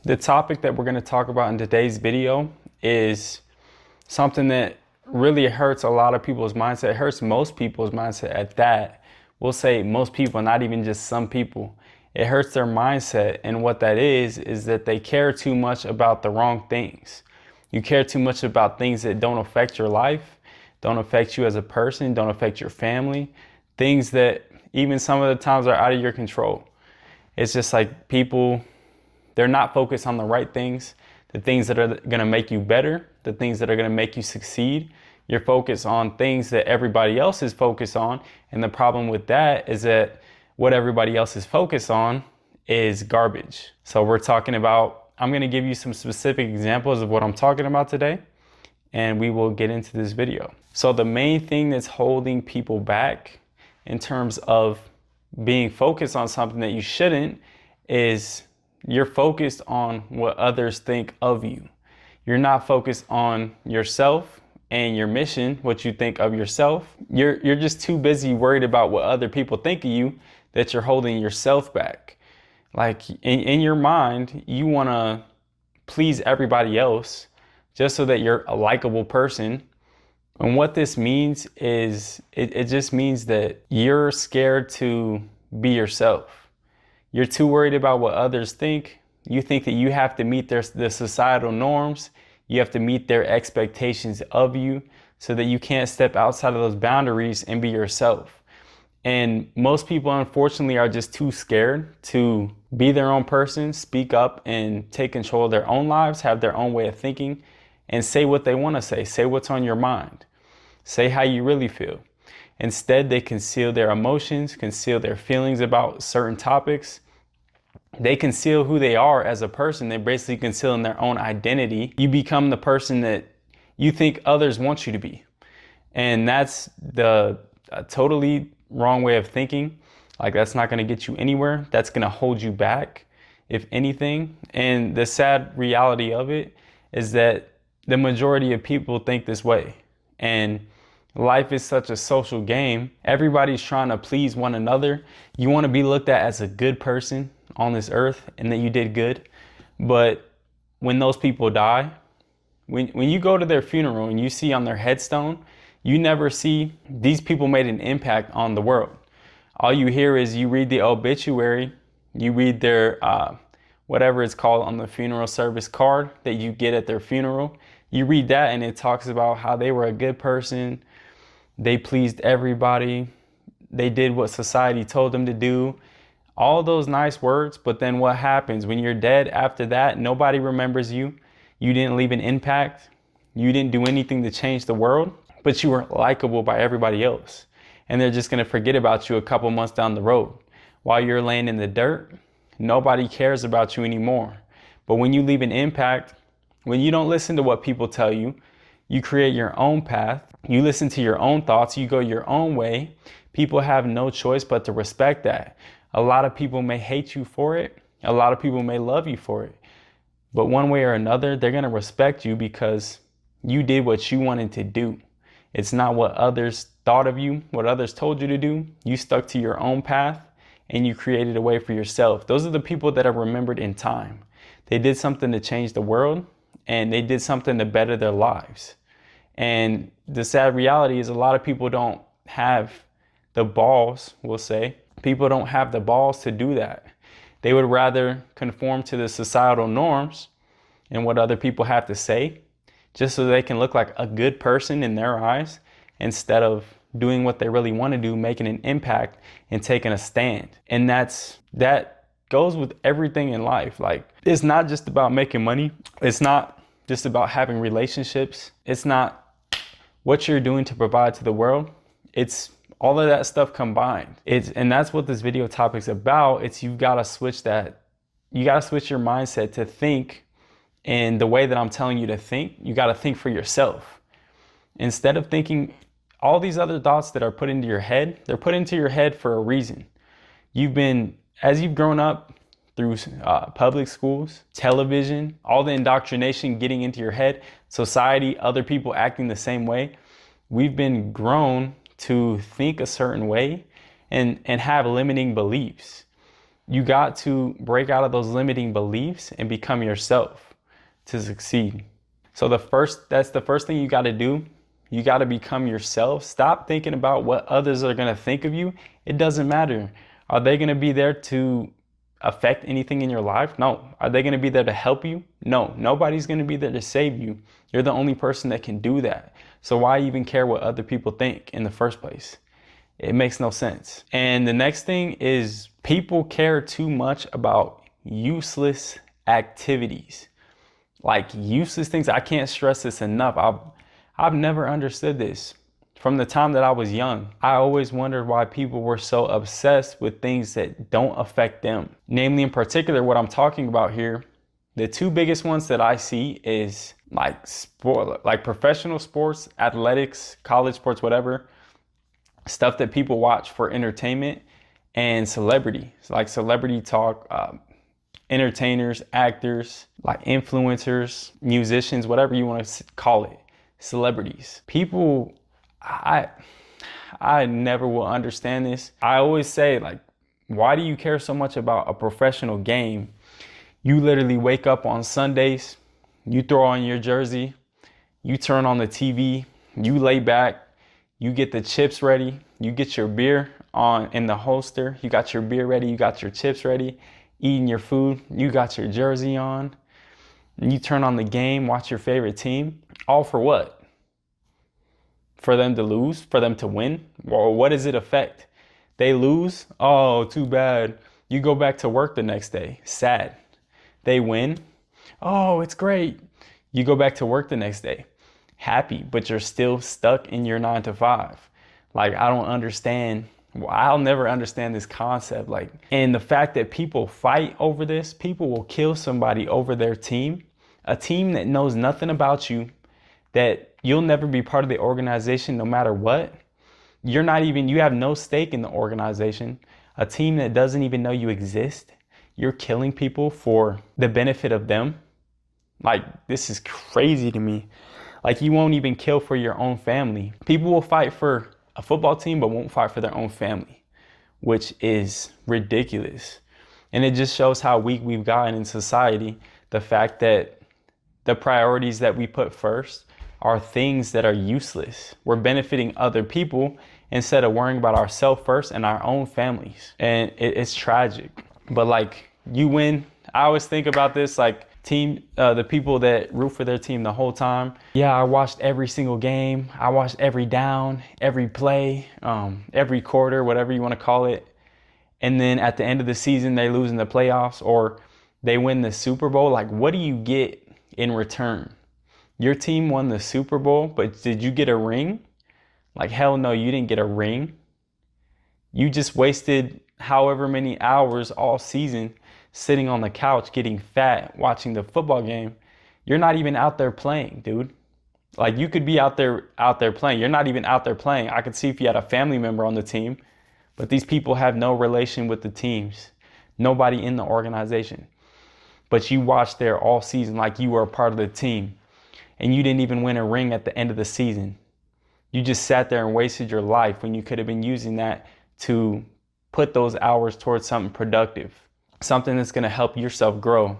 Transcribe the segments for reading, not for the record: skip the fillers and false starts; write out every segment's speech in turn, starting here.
the topic that we're going to talk about in today's video is something that really hurts a lot of people's mindset. It hurts most people's mindset at that. We'll say most people, not even just some people. It hurts their mindset. And what that is that they care too much about the wrong things. You care too much about things that don't affect your life, don't affect you as a person, don't affect your family, things that even some of the times are out of your control. It's just like people, they're not focused on the right things, the things that are going to make you better, the things that are going to make you succeed. You're focused on things that everybody else is focused on. And the problem with that is that what everybody else is focused on is garbage. So I'm going to give you some specific examples of what I'm talking about today, and we will get into this video. So the main thing that's holding people back in terms of being focused on something that you shouldn't is you're focused on what others think of you. You're not focused on yourself and your mission, what you think of yourself. You're just too busy worried about what other people think of you that you're holding yourself back. Like in your mind, you want to please everybody else just so that you're a likable person. And what this means is it just means that you're scared to be yourself. You're too worried about what others think. You think that you have to meet the societal norms. You have to meet their expectations of you so that you can't step outside of those boundaries and be yourself. And most people, unfortunately, are just too scared to be their own person, speak up and take control of their own lives, have their own way of thinking, and say what they want to say what's on your mind, say how you really feel. Instead, they conceal their emotions, conceal their feelings about certain topics. They conceal who they are as a person. They're basically concealing their own identity. You become the person that you think others want you to be. And that's the totally wrong way of thinking. Like, that's not going to get you anywhere. That's going to hold you back, if anything. And the sad reality of it is that the majority of people think this way. And life is such a social game. Everybody's trying to please one another. You want to be looked at as a good person on this earth and that you did good. But when those people die, when you go to their funeral and you see on their headstone, you never see these people made an impact on the world. All you hear is you read the obituary, you read their whatever it's called on the funeral service card that you get at their funeral. You read that and it talks about how they were a good person. They pleased everybody. They did what society told them to do. All those nice words, but then what happens when you're dead after that? Nobody remembers you. You didn't leave an impact. You didn't do anything to change the world, but you were likable by everybody else. And they're just going to forget about you a couple months down the road. While you're laying in the dirt, nobody cares about you anymore. But when you leave an impact, when you don't listen to what people tell you, you create your own path, you listen to your own thoughts, you go your own way, people have no choice but to respect that. A lot of people may hate you for it. A lot of people may love you for it. But one way or another, they're going to respect you because you did what you wanted to do. It's not what others thought of you, what others told you to do. You stuck to your own path and you created a way for yourself. Those are the people that are remembered in time. They did something to change the world and they did something to better their lives. And the sad reality is a lot of people don't have the balls, we'll say. People don't have the balls to do that. They would rather conform to the societal norms and what other people have to say, just so they can look like a good person in their eyes, instead of doing what they really want to do, making an impact and taking a stand. And that goes with everything in life. Like, it's not just about making money. It's not just about having relationships. It's not what you're doing to provide to the world. It's all of that stuff combined. And that's what this video topic's about. It's you got to switch your mindset to think in the way that I'm telling you to think. You got to think for yourself. Instead of thinking all these other thoughts that are put into your head, they're put into your head for a reason. As you've grown up through public schools, television, all the indoctrination getting into your head, society, other people acting the same way, we've been grown to think a certain way and have limiting beliefs. You got to break out of those limiting beliefs and become yourself to succeed. So that's the first thing you got to do. You got to become yourself. Stop thinking about what others are going to think of you. It doesn't matter. Are they going to be there to affect anything in your life? No. Are they going to be there to help you? No. Nobody's going to be there to save you. You're the only person that can do that. So why even care what other people think in the first place? It makes no sense. And the next thing is people care too much about useless activities. Like useless things. I can't stress this enough. I've never understood this. From the time that I was young, I always wondered why people were so obsessed with things that don't affect them. Namely, in particular, what I'm talking about here, the two biggest ones that I see is like sport, like professional sports, athletics, college sports, whatever, stuff that people watch for entertainment, and celebrity. So like celebrity talk, entertainers, actors, like influencers, musicians, whatever you want to call it, celebrities. People, I never will understand this. I always say, like, why do you care so much about a professional game? You literally wake up on Sundays, you throw on your jersey, you turn on the TV, you lay back, you get the chips ready, you get your beer on in the holster, you got your beer ready, you got your chips ready, eating your food, you got your jersey on, and you turn on the game, watch your favorite team. All for what? For them to lose? For them to win? Or what does it affect? They lose? Oh, too bad. You go back to work the next day. Sad. They win? Oh, it's great. You go back to work the next day. Happy, but you're still stuck in your 9 to 5. Like, I don't understand. I'll never understand this concept. Like, and the fact that people fight over this, people will kill somebody over their team, a team that knows nothing about you, that you'll never be part of the organization no matter what. You have no stake in the organization. A team that doesn't even know you exist. You're killing people for the benefit of them. Like, this is crazy to me. Like, you won't even kill for your own family. People will fight for a football team, but won't fight for their own family, which is ridiculous. And it just shows how weak we've gotten in society. The fact that the priorities that we put first are things that are useless. We're benefiting other people instead of worrying about ourselves first and our own families. And it's tragic. But like, you win. I always think about this, like the people that root for their team the whole time. Yeah, I watched every single game. I watched every down, every play, every quarter, whatever you want to call it. And then at the end of the season, they lose in the playoffs or they win the Super Bowl. Like, what do you get in return? Your team won the Super Bowl, but did you get a ring? Like, hell no, you didn't get a ring. You just wasted however many hours all season sitting on the couch getting fat watching the football game. You're not even out there playing, dude. Like, you could be out there playing. You're not even out there playing. I could see if you had a family member on the team, but these people have no relation with the teams. Nobody in the organization. But you watched there all season like you were a part of the team. And you didn't even win a ring at the end of the season. You just sat there and wasted your life when you could have been using that to put those hours towards something productive, something that's going to help yourself grow,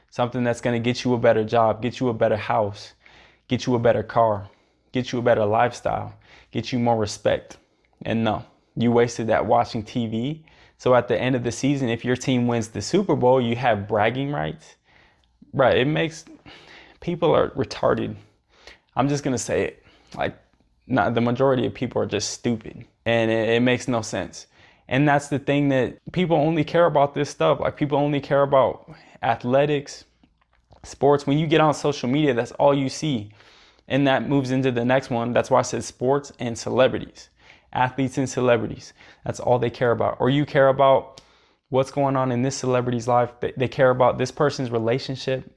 something that's going to get you a better job, get you a better house, get you a better car, get you a better lifestyle, get you more respect. And no, you wasted that watching TV. So at the end of the season, if your team wins the Super Bowl, you have bragging rights. Right, it makes... People are retarded. I'm just gonna say it. Like, the majority of people are just stupid, and it makes no sense. And that's the thing, that people only care about this stuff. Like, people only care about athletics, sports. When you get on social media, that's all you see, and that moves into the next one. That's why I said sports and celebrities, athletes and celebrities. That's all they care about. Or you care about what's going on in this celebrity's life. They care about this person's relationship,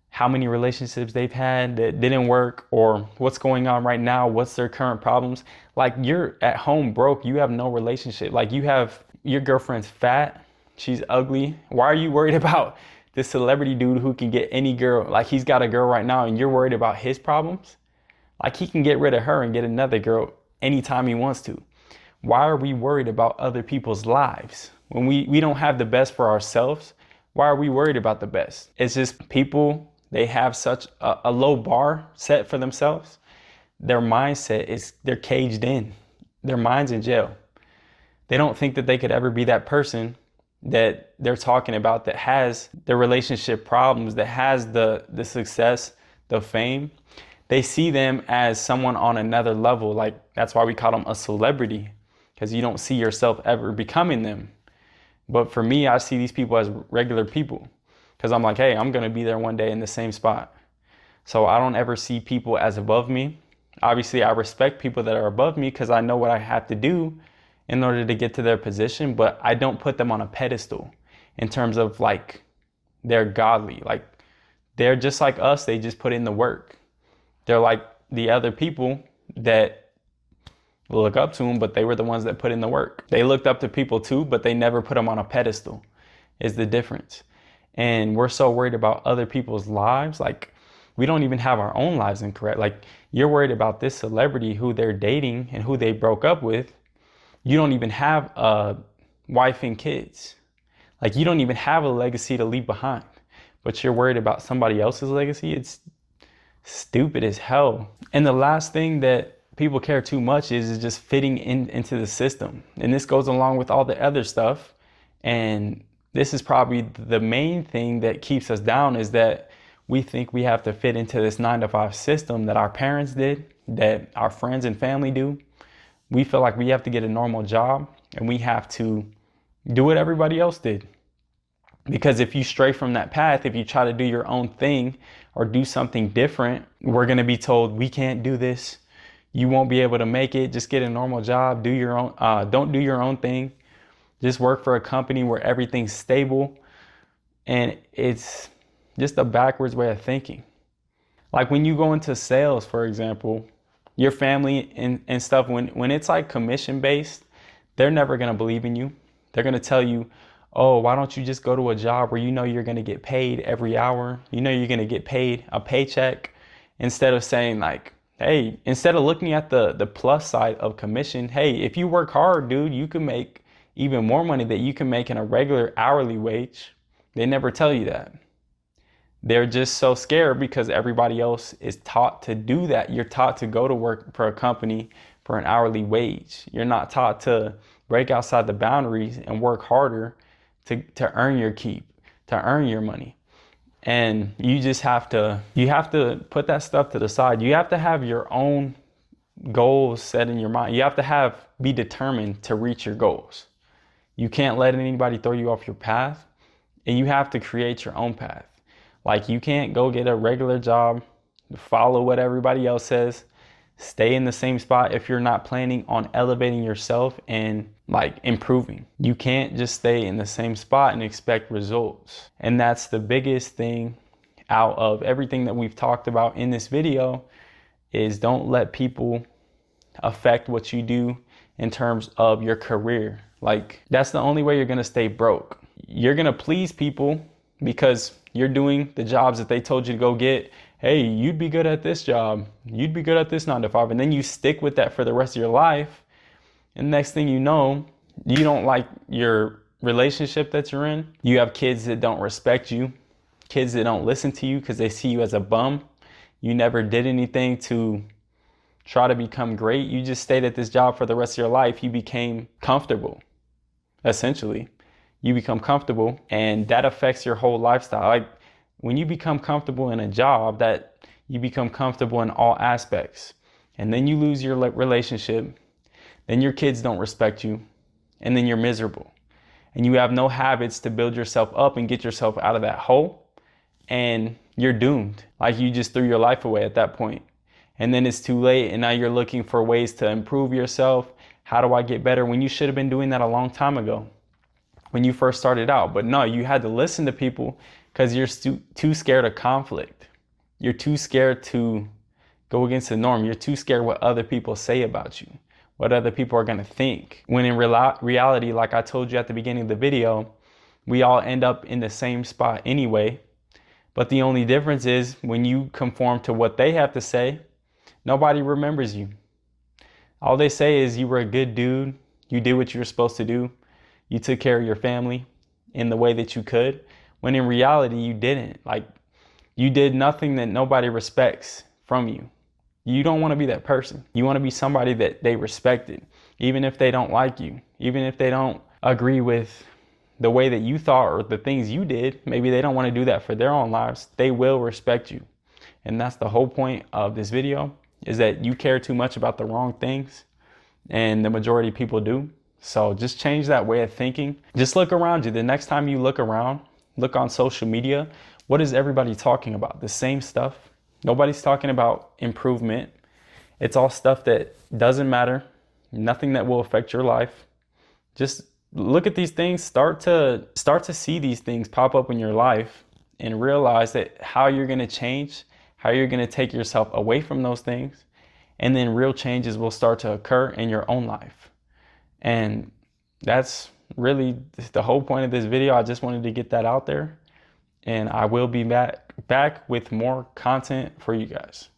how many relationships they've had that didn't work, or what's going on right now, what's their current problems. Like, you're at home broke, you have no relationship. Like, you have your girlfriend's fat, she's ugly. Why are you worried about this celebrity dude who can get any girl? Like, he's got a girl right now and you're worried about his problems? Like, he can get rid of her and get another girl anytime he wants to. Why are we worried about other people's lives? When we don't have the best for ourselves, why are we worried about the best? It's just people, they have such a low bar set for themselves. Their mindset is, they're caged in. Their mind's in jail. They don't think that they could ever be that person that they're talking about, that has the relationship problems, that has the success, the fame. They see them as someone on another level. Like, that's why we call them a celebrity, because you don't see yourself ever becoming them. But for me, I see these people as regular people, because I'm like, hey, I'm going to be there one day in the same spot. So I don't ever see people as above me. Obviously, I respect people that are above me because I know what I have to do in order to get to their position, but I don't put them on a pedestal in terms of like they're godly. Like, they're just like us. They just put in the work. They're like the other people that look up to them, but they were the ones that put in the work. They looked up to people too, but they never put them on a pedestal, is the difference. And we're so worried about other people's lives. Like, we don't even have our own lives incorrect. Like, you're worried about this celebrity who they're dating and who they broke up with. You don't even have a wife and kids. Like, you don't even have a legacy to leave behind, but you're worried about somebody else's legacy. It's stupid as hell. And the last thing that people care too much is just fitting into the system. And this goes along with all the other stuff. And this is probably the main thing that keeps us down, is that we think we have to fit into this 9-to-5 system that our parents did, that our friends and family do. We feel like we have to get a normal job and we have to do what everybody else did. Because if you stray from that path, if you try to do your own thing or do something different, we're going to be told we can't do this. You won't be able to make it. Just get a normal job. Do your own. Don't do your own thing. Just work for a company where everything's stable. And it's just a backwards way of thinking. Like, when you go into sales, for example, your family and stuff, when it's like commission based, they're never going to believe in you. They're going to tell you, oh, why don't you just go to a job where you know you're going to get paid every hour? You know you're going to get paid a paycheck, instead of saying like, hey, instead of looking at the plus side of commission, hey, if you work hard, dude, you can make even more money that you can make in a regular hourly wage. They never tell you that. They're just so scared because everybody else is taught to do that. You're taught to go to work for a company for an hourly wage. You're not taught to break outside the boundaries and work harder to earn your keep, to earn your money. And you have to put that stuff to the side. You have to have your own goals set in your mind. You have to be determined to reach your goals. You can't let anybody throw you off your path, and you have to create your own path. Like, you can't go get a regular job, follow what everybody else says, stay in the same spot if you're not planning on elevating yourself and like improving. You can't just stay in the same spot and expect results. And that's the biggest thing out of everything that we've talked about in this video, is don't let people affect what you do in terms of your career. Like, that's the only way you're gonna stay broke. You're gonna please people because you're doing the jobs that they told you to go get. Hey, you'd be good at this job. You'd be good at this 9-to-5. And then you stick with that for the rest of your life. And next thing you know, you don't like your relationship that you're in. You have kids that don't respect you, kids that don't listen to you because they see you as a bum. You never did anything to try to become great. You just stayed at this job for the rest of your life. You became comfortable, essentially. You become comfortable, and that affects your whole lifestyle. Like, when you become comfortable in a job, that you become comfortable in all aspects, and then you lose your relationship, then your kids don't respect you, and then you're miserable, and you have no habits to build yourself up and get yourself out of that hole, and you're doomed. Like, you just threw your life away at that point, and then it's too late, and now you're looking for ways to improve yourself. How do I get better? When you should have been doing that a long time ago, when you first started out. But no, you had to listen to people because you're too scared of conflict. You're too scared to go against the norm. You're too scared what other people say about you, what other people are going to think. When in reality, like I told you at the beginning of the video, we all end up in the same spot anyway. But the only difference is when you conform to what they have to say, nobody remembers you. All they say is you were a good dude. You did what you were supposed to do. you took care of your family in the way that you could, when in reality you didn't. Like, you did nothing that nobody respects from you. You don't want to be that person. You want to be somebody that they respected, even if they don't like you, even if they don't agree with the way that you thought or the things you did. Maybe they don't want to do that for their own lives. They will respect you. And that's the whole point of this video, is that you care too much about the wrong things, and the majority of people do. So just change that way of thinking. Just look around you. The next time you look around, look on social media. What is everybody talking about? The same stuff. Nobody's talking about improvement. It's all stuff that doesn't matter. Nothing that will affect your life. Just look at these things. Start to see these things pop up in your life and realize that how you're going to change, how you're going to take yourself away from those things. And then real changes will start to occur in your own life. And that's really the whole point of this video. I just wanted to get that out there. And I will be back with more content for you guys.